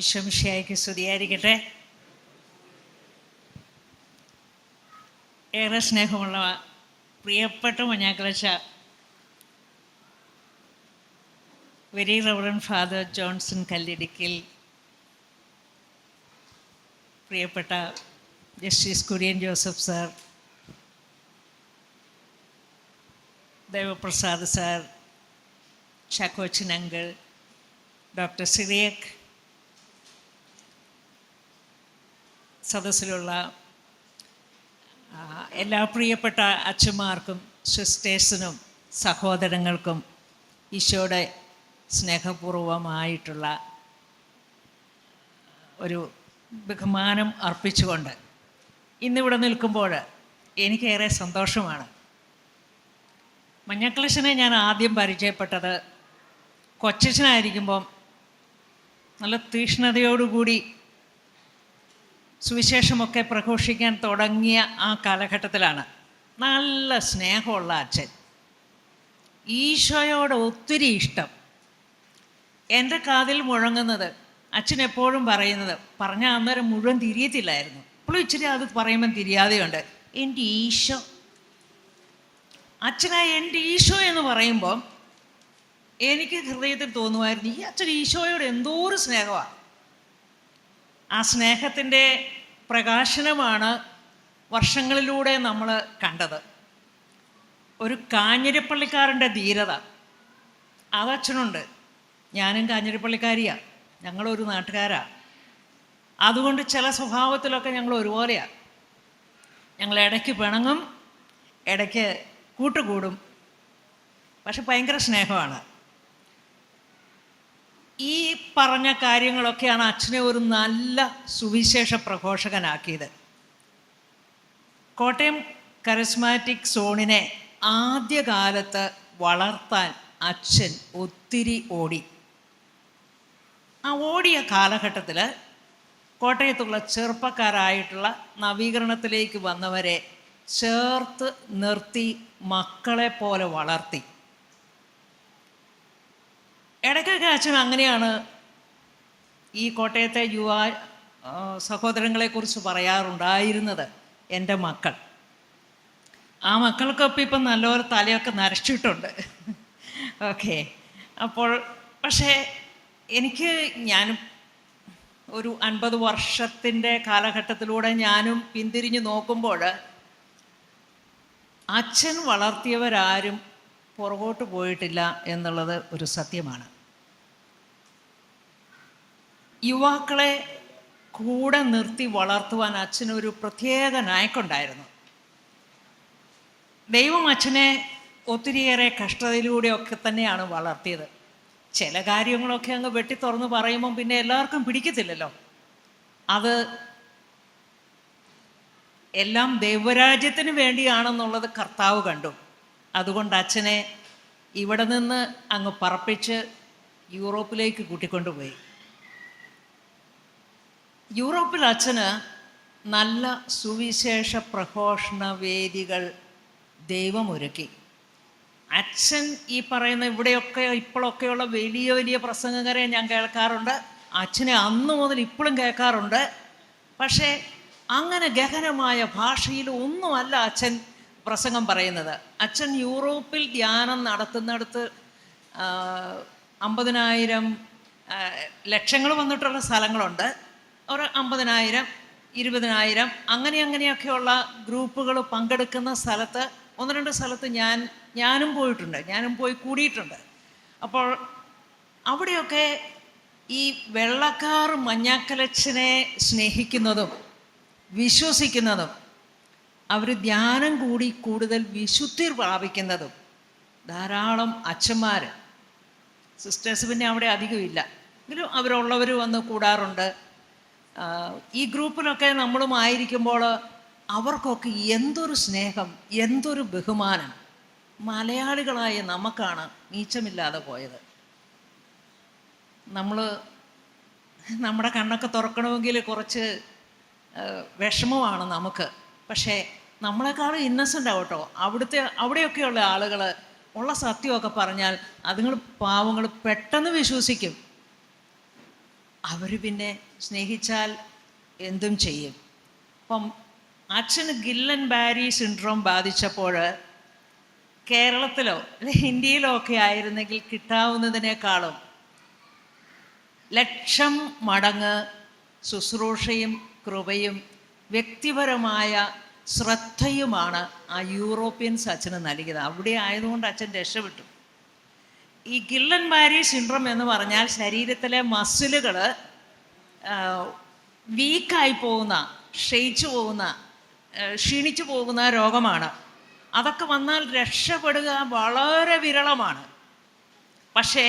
ഈശോമിശിഹായ്ക്ക് സ്തുതിയായിരിക്കട്ടെ. ഏറെ സ്നേഹമുള്ള പ്രിയപ്പെട്ട മഞ്ഞാക്കലച്ച very reverend father Johnson Kallidikkal, പ്രിയപ്പെട്ട justice Kurian Joseph sir, Devaprasad sir, Chakkochan uncle, doctor Cyriac, സദസ്സിലുള്ള എല്ലാ പ്രിയപ്പെട്ട അച്ഛന്മാർക്കും സിസ്റ്റേഴ്സിനും സഹോദരങ്ങൾക്കും ഈശോയുടെ സ്നേഹപൂർവമായിട്ടുള്ള ഒരു ബഹുമാനം അർപ്പിച്ചുകൊണ്ട് ഇന്നിവിടെ നിൽക്കുമ്പോൾ എനിക്കേറെ സന്തോഷമാണ്. മഞ്ഞാക്കലച്ചനെ ഞാൻ ആദ്യം പരിചയപ്പെട്ടത് കൊച്ചച്ഛനായിരിക്കുമ്പം നല്ല തീക്ഷ്ണതയോടുകൂടി സുവിശേഷമൊക്കെ പ്രഘോഷിക്കാൻ തുടങ്ങിയ ആ കാലഘട്ടത്തിലാണ്. നല്ല സ്നേഹമുള്ള അച്ഛൻ, ഈശോയോട് ഒത്തിരി ഇഷ്ടം. എൻ്റെ കാതിൽ മുഴങ്ങുന്നത് അച്ഛൻ എപ്പോഴും പറയുന്നത്, പറഞ്ഞാൽ അന്നേരം മുഴുവൻ തിരിയത്തില്ലായിരുന്നു, ഇപ്പോഴും ഇച്ചിരി അത് പറയുമ്പം തിരിയാതെയുണ്ട്, എൻ്റെ ഈശോ. അച്ഛനായ എൻ്റെ ഈശോ എന്ന് പറയുമ്പം എനിക്ക് ഹൃദയത്തിൽ തോന്നുമായിരുന്നു, ഈ അച്ഛൻ ഈശോയോട് എന്തോ ഒരു സ്നേഹമാണ്. ആ സ്നേഹത്തിൻ്റെ പ്രകാശനമാണ് വർഷങ്ങളിലൂടെ നമ്മൾ കണ്ടത്. ഒരു കാഞ്ഞിരപ്പള്ളിക്കാരൻ്റെ ധീരത അതച്ഛനുണ്ട്. ഞാനും കാഞ്ഞിരപ്പള്ളിക്കാരിയാണ്, ഞങ്ങളൊരു നാട്ടുകാരാണ്. അതുകൊണ്ട് ചില സ്വഭാവത്തിലൊക്കെ ഞങ്ങൾ ഒരുപോലെയാണ്. ഞങ്ങൾ ഇടയ്ക്ക് പിണങ്ങും, ഇടയ്ക്ക് കൂട്ടുകൂടും, പക്ഷെ ഭയങ്കര സ്നേഹമാണ്. ഈ പറഞ്ഞ കാര്യങ്ങളൊക്കെയാണ് അച്ഛനെ ഒരു നല്ല സുവിശേഷ പ്രഘോഷകനാക്കിയത്. കോട്ടയം കരിസ്മാറ്റിക് സോണിനെ ആദ്യകാലത്ത് വളർത്താൻ അച്ഛൻ ഒത്തിരി ഓടി. ആ ഓടിയ കാലഘട്ടത്തിൽ കോട്ടയത്തുള്ള ചെറുപ്പക്കാരായിട്ടുള്ള നവീകരണത്തിലേക്ക് വന്നവരെ ചേർത്ത് നിർത്തി മക്കളെ പോലെ വളർത്തി. ഇടയ്ക്കൊക്കെ അച്ഛൻ അങ്ങനെയാണ് ഈ കോട്ടയത്തെ യുവ സഹോദരങ്ങളെക്കുറിച്ച് പറയാറുണ്ടായിരുന്നത്, എൻ്റെ മക്കൾ. ആ മക്കൾക്കൊപ്പം ഇപ്പം നല്ലൊരു തലയൊക്കെ നരച്ചിട്ടുണ്ട്. ഓക്കെ. അപ്പോൾ പക്ഷേ ഞാനും ഒരു 50 വർഷത്തിൻ്റെ കാലഘട്ടത്തിലൂടെ ഞാനും പിന്തിരിഞ്ഞ് നോക്കുമ്പോൾ അച്ഛൻ വളർത്തിയവരാരും പുറകോട്ട് പോയിട്ടില്ല എന്നുള്ളത് ഒരു സത്യമാണ്. യുവാക്കളെ കൂടെ നിർത്തി വളർത്തുവാൻ അച്ഛനൊരു പ്രത്യേക നായക്കുണ്ടായിരുന്നു. ദൈവം അച്ഛനെ ഒത്തിരിയേറെ കഷ്ടതയിലൂടെയൊക്കെ തന്നെയാണ് വളർത്തിയത്. ചില കാര്യങ്ങളൊക്കെ അങ്ങ് വെട്ടി തുറന്ന് പറയുമ്പം പിന്നെ എല്ലാവർക്കും പിടിക്കത്തില്ലല്ലോ. അത് എല്ലാം ദൈവരാജ്യത്തിന് വേണ്ടിയാണെന്നുള്ളത് കർത്താവ് കണ്ടു. അതുകൊണ്ട് അച്ഛനെ ഇവിടെ നിന്ന് അങ്ങ് പറപ്പിച്ച് യൂറോപ്പിലേക്ക് കൂട്ടിക്കൊണ്ടുപോയി. യൂറോപ്പിൽ അച്ഛന് നല്ല സുവിശേഷ പ്രഘോഷണ വേദികൾ ദൈവമൊരുക്കി. അച്ഛൻ ഈ പറയുന്ന ഇവിടെയൊക്കെ ഇപ്പോഴൊക്കെയുള്ള വലിയ വലിയ പ്രസംഗകരെ ഞാൻ കേൾക്കാറുണ്ട്, അച്ഛനെ അന്ന് മുതൽ ഇപ്പോഴും കേൾക്കാറുണ്ട്. പക്ഷേ അങ്ങനെ ഗഹനമായ ഭാഷയിൽ ഒന്നുമല്ല അച്ഛൻ പ്രസംഗം പറയുന്നത്. അച്ഛൻ യൂറോപ്പിൽ ധ്യാനം നടത്തുന്നിടത്ത് 50,000 ലക്ഷങ്ങൾ വന്നിട്ടുള്ള സ്ഥലങ്ങളുണ്ട്. ഒരു 50,000, 20,000 അങ്ങനെയൊക്കെയുള്ള ഗ്രൂപ്പുകൾ പങ്കെടുക്കുന്ന സ്ഥലത്ത് 1-2 സ്ഥലത്ത് ഞാനും പോയിട്ടുണ്ട്, ഞാനും പോയി കൂടിയിട്ടുണ്ട്. അപ്പോൾ അവിടെയൊക്കെ ഈ വെള്ളക്കാർ മഞ്ഞാക്കലച്ചനെ സ്നേഹിക്കുന്നതും വിശ്വസിക്കുന്നതും അവർ ധ്യാനം കൂടി കൂടുതൽ വിശുദ്ധി പ്രാപിക്കുന്നതും ധാരാളം അച്ഛന്മാർ, സിസ്റ്റേഴ്സ് പിന്നെ അവിടെ അധികമില്ല, എങ്കിലും അവരുള്ളവർ വന്ന് കൂടാറുണ്ട്. ഈ ഗ്രൂപ്പിലൊക്കെ നമ്മളും ആയിരിക്കുമ്പോൾ അവർക്കൊക്കെ എന്തൊരു സ്നേഹം, എന്തൊരു ബഹുമാനം. മലയാളികളായ നമുക്കാണ് നീച്ചമില്ലാതെ പോയത്. നമ്മുടെ കണ്ണൊക്കെ തുറക്കണമെങ്കിൽ കുറച്ച് വിഷമമാണ് നമുക്ക്. പക്ഷേ നമ്മളെക്കാളും ഇന്നസെൻ്റ് ആവട്ടോ അവിടെയൊക്കെയുള്ള ആളുകൾ ഉള്ള സത്യമൊക്കെ പറഞ്ഞാൽ അതുങ്ങൾ പാവങ്ങൾ പെട്ടെന്ന് വിശ്വസിക്കും. അവർ പിന്നെ സ്നേഹിച്ചാൽ എന്തും ചെയ്യും. അപ്പം അച്ഛന് ഗില്ലൻ ബാരി സിൻഡ്രോം ബാധിച്ചപ്പോൾ കേരളത്തിലോ അല്ലെ ഇന്ത്യയിലോ ഒക്കെ ആയിരുന്നെങ്കിൽ കിട്ടാവുന്നതിനേക്കാളും 1,00,000 മടങ്ങ് ശുശ്രൂഷയും കൃപയും വ്യക്തിപരമായ ശ്രദ്ധയുമാണ് ആ യൂറോപ്യൻസ് അച്ഛന് നൽകിയത്. അവിടെ ആയതുകൊണ്ട് അച്ഛൻ രക്ഷപ്പെട്ടു. ഈ ഗില്ലൻ ബാരി സിൻഡ്രോം എന്ന് പറഞ്ഞാൽ ശരീരത്തിലെ മസിലുകൾ വീക്കായി പോകുന്ന, ക്ഷയിച്ചു പോകുന്ന, ക്ഷീണിച്ചു പോകുന്ന രോഗമാണ്. അതൊക്കെ വന്നാൽ രക്ഷപ്പെടുക വളരെ വിരളമാണ്. പക്ഷേ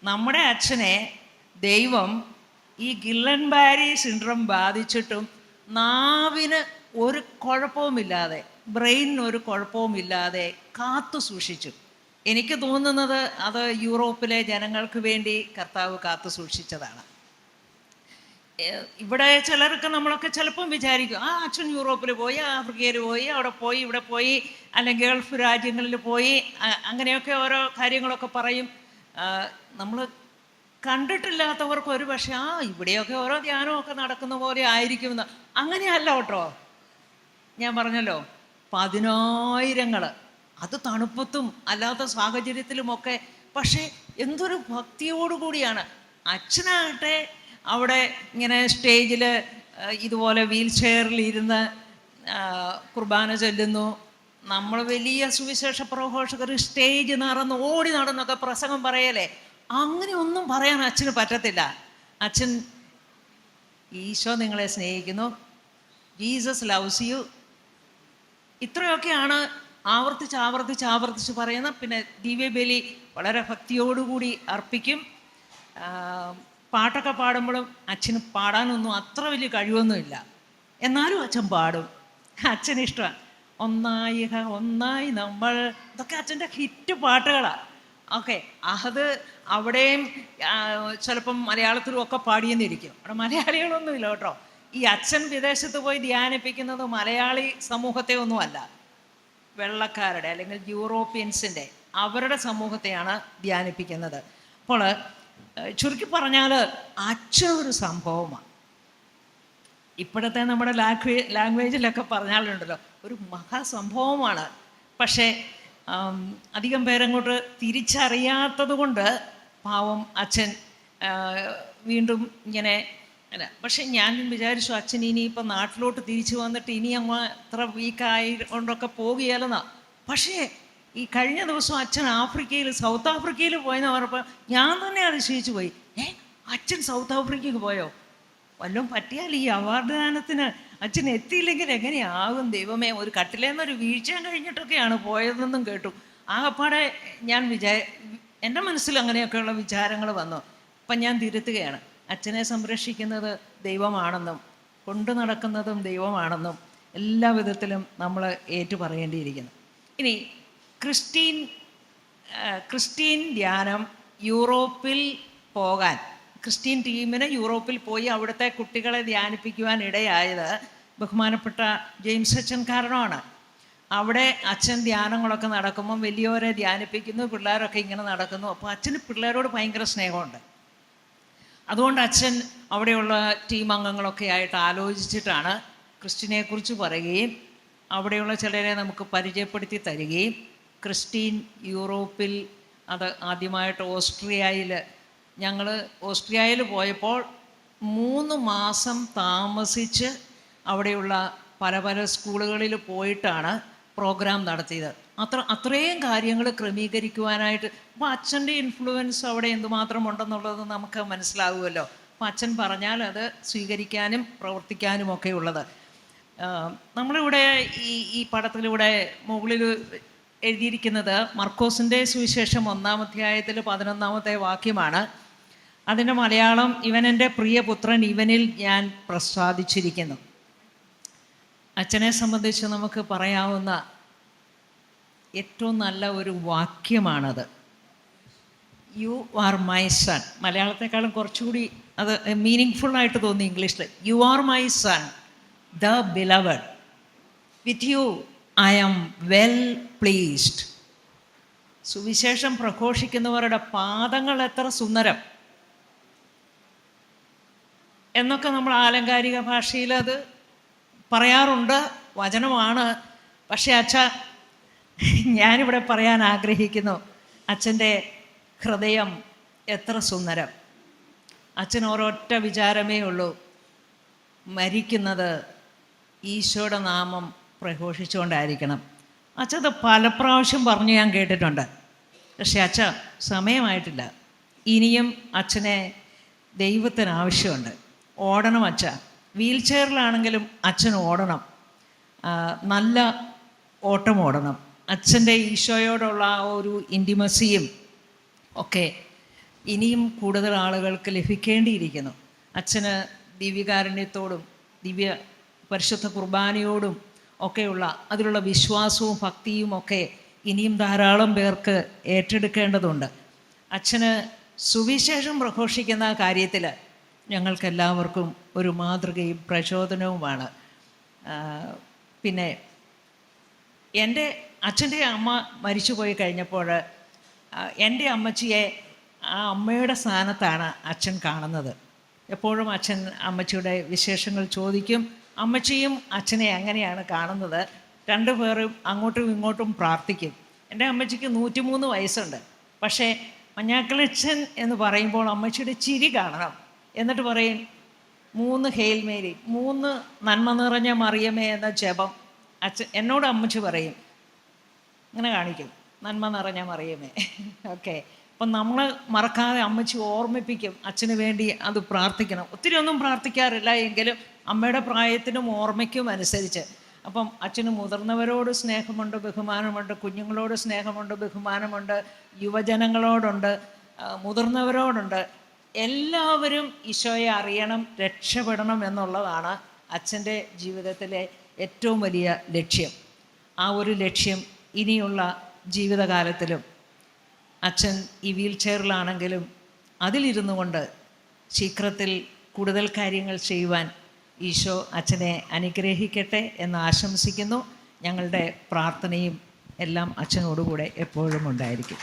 നമ്മുടെ അച്ഛനെ ദൈവം ഈ ഗില്ലൻ ബാരി സിൻഡ്രോം ബാധിച്ചിട്ടും നാവിന് ഒരു കുഴപ്പവുമില്ലാതെ, ബ്രെയിനിന് ഒരു കുഴപ്പവുമില്ലാതെ കാത്തു സൂക്ഷിച്ചു. എനിക്ക് തോന്നുന്നത് അത് യൂറോപ്പിലെ ജനങ്ങൾക്ക് വേണ്ടി കർത്താവ് കാത്തു സൂക്ഷിച്ചതാണ്. ഇവിടെ ചിലർക്ക് നമ്മളൊക്കെ ചിലപ്പം വിചാരിക്കും, അച്ഛൻ യൂറോപ്പിൽ പോയി, ആഫ്രിക്കയിൽ പോയി, അവിടെ പോയി, ഇവിടെ പോയി, അല്ലെങ്കിൽ ഗൾഫ് രാജ്യങ്ങളിൽ പോയി, അങ്ങനെയൊക്കെ ഓരോ കാര്യങ്ങളൊക്കെ പറയും. നമ്മൾ കണ്ടിട്ടില്ലാത്തവർക്ക് ഒരു പക്ഷേ ഇവിടെയൊക്കെ ഓരോ ധ്യാനമൊക്കെ നടക്കുന്ന പോലെ ആയിരിക്കുമെന്ന്. അങ്ങനെയല്ല കേട്ടോ. ഞാൻ പറഞ്ഞല്ലോ, 10,000, അത് തണുപ്പത്തും അല്ലാത്ത സാഹചര്യത്തിലുമൊക്കെ. പക്ഷേ എന്തൊരു ഭക്തിയോടുകൂടിയാണ്. അച്ഛനാകട്ടെ അവിടെ ഇങ്ങനെ സ്റ്റേജിൽ ഇതുപോലെ വീൽ ചെയറിൽ ഇരുന്ന് കുർബാന ചൊല്ലുന്നു. നമ്മൾ വലിയ സുവിശേഷ പ്രഘോഷകർ സ്റ്റേജ് നടന്ന് ഓടി നടന്നൊക്കെ പ്രസംഗം പറയലേ, അങ്ങനെ ഒന്നും പറയാൻ അച്ഛന് പറ്റത്തില്ല. അച്ഛൻ, ഈശോ നിങ്ങളെ സ്നേഹിക്കുന്നു, ജീസസ് ലവ്സ് യു, ഇത്രയൊക്കെയാണ് ആവർത്തിച്ച് പറയുന്ന. പിന്നെ ദിവ്യബലി വളരെ ഭക്തിയോടുകൂടി അർപ്പിക്കും. പാട്ടൊക്കെ പാടുമ്പോഴും അച്ഛന് പാടാനൊന്നും അത്ര വലിയ കഴിവൊന്നുമില്ല, എന്നാലും അച്ഛൻ പാടും. അച്ഛന് ഇഷ്ടമാണ്. ഒന്നായി നമ്മൾ, ഇതൊക്കെ അച്ഛൻ്റെ ഹിറ്റ് പാട്ടുകളാണ്. ഓക്കെ, അത് അവിടെയും ചിലപ്പം മലയാളത്തിലും ഒക്കെ പാടിയെന്നിരിക്കും. അവിടെ മലയാളികളൊന്നുമില്ല കേട്ടോ. ഈ അച്ഛൻ വിദേശത്ത് പോയി ധ്യാനിപ്പിക്കുന്നത് മലയാളി സമൂഹത്തെ ഒന്നുമല്ല, വെള്ളക്കാരുടെ അല്ലെങ്കിൽ യൂറോപ്യൻസിൻ്റെ, അവരുടെ സമൂഹത്തെയാണ് ധ്യാനിപ്പിക്കുന്നത്. അപ്പോൾ ചുരുക്കി പറഞ്ഞാൽ അച്ഛൻ ഒരു സംഭവമാണ്. ഇപ്പോഴത്തെ നമ്മുടെ ലാംഗ്വേജിലൊക്കെ പറഞ്ഞാലുണ്ടല്ലോ, ഒരു മഹാസംഭവമാണ്. പക്ഷേ അധികം പേരങ്ങോട്ട് തിരിച്ചറിയാത്തത് കൊണ്ട് പാവം അച്ഛൻ വീണ്ടും ഇങ്ങനെ അല്ല. പക്ഷെ ഞാൻ വിചാരിച്ചു അച്ഛൻ ഇനിയിപ്പോൾ നാട്ടിലോട്ട് തിരിച്ചു വന്നിട്ട് ഇനി അത്ര വീക്കായി കൊണ്ടൊക്കെ പോകുകയല്ലെന്നാ. പക്ഷേ ഈ കഴിഞ്ഞ ദിവസം അച്ഛൻ സൗത്ത് ആഫ്രിക്കയിൽ പോയെന്ന് പറഞ്ഞപ്പോൾ ഞാൻ തന്നെ അതിശയിച്ചു പോയി. അച്ഛൻ സൗത്ത് ആഫ്രിക്കയ്ക്ക് പോയോ? വല്ലതും പറ്റിയാൽ ഈ അവാർഡ് ദാനത്തിന് അച്ഛൻ എത്തിയില്ലെങ്കിൽ എങ്ങനെയാകും ദൈവമേ. ഒരു കട്ടിലേന്നൊരു വീഴ്ച കഴിഞ്ഞിട്ടൊക്കെയാണ് പോയതെന്നും കേട്ടു. ആകപ്പാടെ ഞാൻ എൻ്റെ മനസ്സിൽ അങ്ങനെയൊക്കെയുള്ള വിചാരങ്ങൾ വന്നു. അപ്പം ഞാൻ തിരുത്തുകയാണ്. അച്ഛനെ സംരക്ഷിക്കുന്നത് ദൈവമാണെന്നും കൊണ്ടു നടക്കുന്നതും ദൈവമാണെന്നും എല്ലാ വിധത്തിലും നമ്മൾ ഏറ്റുപറയേണ്ടിയിരിക്കുന്നു. ഇനി ക്രിസ്ത്യൻ ധ്യാനം യൂറോപ്പിൽ പോകാൻ, ക്രിസ്ത്യൻ ടീമിന് യൂറോപ്പിൽ പോയി അവിടുത്തെ കുട്ടികളെ ധ്യാനിപ്പിക്കുവാൻ ഇടയായത് ബഹുമാനപ്പെട്ട ജെയിംസ് അച്ഛൻ കാരണമാണ്. അവിടെ അച്ഛൻ ധ്യാനങ്ങളൊക്കെ നടക്കുമ്പം വലിയവരെ ധ്യാനിപ്പിക്കുന്നു, പിള്ളേരൊക്കെ ഇങ്ങനെ നടക്കുന്നു. അപ്പോൾ അച്ഛന് പിള്ളേരോട് ഭയങ്കര സ്നേഹമുണ്ട്. അതുകൊണ്ട് അച്ഛൻ അവിടെയുള്ള ടീം അംഗങ്ങളൊക്കെ ആയിട്ട് ആലോചിച്ചിട്ടാണ് ക്രിസ്ത്യനെക്കുറിച്ച് പറയുകയും അവിടെയുള്ള ചിലരെ നമുക്ക് പരിചയപ്പെടുത്തി തരികയും ക്രിസ്ത്യൻ യൂറോപ്പിൽ, അത് ആദ്യമായിട്ട് ഞങ്ങൾ ഓസ്ട്രിയയിൽ പോയപ്പോൾ 3 മാസം താമസിച്ച് അവിടെയുള്ള പല സ്കൂളുകളിൽ പോയിട്ടാണ് പ്രോഗ്രാം നടത്തിയത്. അത്രയും കാര്യങ്ങൾ ക്രമീകരിക്കുവാനായിട്ട്. അപ്പോൾ അച്ഛൻ്റെ ഇൻഫ്ലുവൻസ് അവിടെ എന്തുമാത്രം ഉണ്ടെന്നുള്ളത് നമുക്ക് മനസ്സിലാകുമല്ലോ. അപ്പം അച്ഛൻ പറഞ്ഞാൽ അത് സ്വീകരിക്കാനും പ്രവർത്തിക്കാനും ഒക്കെ ഉള്ളത്. നമ്മളിവിടെ ഈ പടത്തിലൂടെ മുകളിൽ എഴുതിയിരിക്കുന്നത് മർക്കോസിൻ്റെ സുവിശേഷം 1-ാം അധ്യായത്തിൽ 11-ാമത്തെ വാക്യമാണ്. അതിൻ്റെ മലയാളം, ഇവൻ എൻ്റെ പ്രിയപുത്രൻ, ഇവനിൽ ഞാൻ പ്രസാദിച്ചിരിക്കുന്നു. അച്ഛനെ സംബന്ധിച്ച് നമുക്ക് പറയാവുന്ന ഏറ്റവും നല്ല ഒരു വാക്യമാണത്. You are my son. മലയാളത്തെക്കാളും കുറച്ചുകൂടി അത് മീനിങ് ഫുള്ളായിട്ട് തോന്നി ഇംഗ്ലീഷിൽ. You are my son, the beloved, with you I am well pleased. സുവിശേഷം പ്രഘോഷിക്കുന്നവരുടെ പാദങ്ങൾ എത്ര സുന്ദരം. എന്നൊക്കെ നമ്മൾ ആലങ്കാരിക ഭാഷയിൽ അത് പറയാറുണ്ട്, വചനമാണ്. പക്ഷേ അച്ഛ, ഞാനിവിടെ പറയാൻ ആഗ്രഹിക്കുന്നു, അച്ഛൻ്റെ ഹൃദയം എത്ര സുന്ദരം. അച്ഛൻ ഒരൊറ്റ വിചാരമേ ഉള്ളൂ, മരിക്കുന്നത് ഈശോയുടെ നാമം പ്രഘോഷിച്ചുകൊണ്ടായിരിക്കണം. അച്ഛത് പല പ്രാവശ്യം പറഞ്ഞു ഞാൻ കേട്ടിട്ടുണ്ട്. പക്ഷേ അച്ഛ, സമയമായിട്ടില്ല. ഇനിയും അച്ഛനെ ദൈവത്തിന് ആവശ്യമുണ്ട്. ഓടണം അച്ഛ. വീൽ ചെയറിലാണെങ്കിലും അച്ഛൻ ഓടണം, നല്ല ഓട്ടം ഓടണം. അച്ഛൻ്റെ ഈശോയോടുള്ള ആ ഒരു ഇൻറ്റിമസിയും ഒക്കെ ഇനിയും കൂടുതൽ ആളുകൾക്ക് ലഭിക്കേണ്ടിയിരിക്കുന്നു. അച്ഛന് ദിവ്യകാരുണ്യത്തോടും ദിവ്യ പരിശുദ്ധ കുർബാനയോടും ഒക്കെയുള്ള അതിലുള്ള വിശ്വാസവും ഭക്തിയും ഒക്കെ ഇനിയും ധാരാളം പേർക്ക് ഏറ്റെടുക്കേണ്ടതുണ്ട്. അച്ഛന് സുവിശേഷം പ്രഘോഷിക്കുന്ന കാര്യത്തിൽ ഞങ്ങൾക്കെല്ലാവർക്കും ഒരു മാതൃകയും പ്രചോദനവുമാണ്. പിന്നെ എൻ്റെ അച്ഛൻ്റെ അമ്മ മരിച്ചു പോയി കഴിഞ്ഞപ്പോൾ എൻ്റെ അമ്മച്ചിയെ ആ അമ്മയുടെ സ്ഥാനത്താണ് അച്ഛൻ കാണുന്നത്. എപ്പോഴും അച്ഛൻ അമ്മച്ചിയുടെ വിശേഷങ്ങൾ ചോദിക്കും. അമ്മച്ചിയും അച്ഛനെ അങ്ങനെയാണ് കാണുന്നത്. രണ്ടുപേരും അങ്ങോട്ടും ഇങ്ങോട്ടും പ്രാർത്ഥിക്കും. എൻ്റെ അമ്മച്ചിക്ക് 103 വയസ്സുണ്ട്. പക്ഷേ മഞ്ഞാക്കളിച്ചൻ എന്ന് പറയുമ്പോൾ അമ്മച്ചിയുടെ ചിരി കാണണം. എന്നിട്ട് പറയും 3 ഹെയിൽ മേരി, 3 നന്മ നിറഞ്ഞ മറിയമേ എന്ന ജപം അച്ഛൻ എന്നോട് അമ്മച്ചി പറയും. ഇങ്ങനെ കാണിക്കും, നന്മ നിറഞ്ഞ മറിയമേ. ഓക്കെ, അപ്പം നമ്മൾ മറക്കാതെ അമ്മച്ചി ഓർമ്മിപ്പിക്കും അച്ഛന് വേണ്ടി അത് പ്രാർത്ഥിക്കണം. ഒത്തിരി ഒന്നും പ്രാർത്ഥിക്കാറില്ല, എങ്കിലും അമ്മയുടെ പ്രായത്തിനും ഓർമ്മയ്ക്കും അനുസരിച്ച്. അപ്പം അച്ഛന് മുതിർന്നവരോട് സ്നേഹമുണ്ട്, ബഹുമാനമുണ്ട്, കുഞ്ഞുങ്ങളോട് സ്നേഹമുണ്ട്, ബഹുമാനമുണ്ട്, യുവജനങ്ങളോടുണ്ട്, മുതിർന്നവരോടുണ്ട്. എല്ലാവരും ഈശോയെ അറിയണം, രക്ഷപ്പെടണം എന്നുള്ളതാണ് അച്ഛൻ്റെ ജീവിതത്തിലെ ഏറ്റവും വലിയ ലക്ഷ്യം. ആ ഒരു ലക്ഷ്യം ഇനിയുള്ള ജീവിതകാലത്തിലും അച്ഛൻ ഈ വീൽ ചെയറിലാണെങ്കിലും അതിലിരുന്നു കൊണ്ട് ശീഘ്രത്തിൽ കൂടുതൽ കാര്യങ്ങൾ ചെയ്യുവാൻ ഈശോ അച്ഛനെ അനുഗ്രഹിക്കട്ടെ എന്ന് ആശംസിക്കുന്നു. ഞങ്ങളുടെ പ്രാർത്ഥനയും എല്ലാം അച്ഛനോടുകൂടെ എപ്പോഴും ഉണ്ടായിരിക്കും.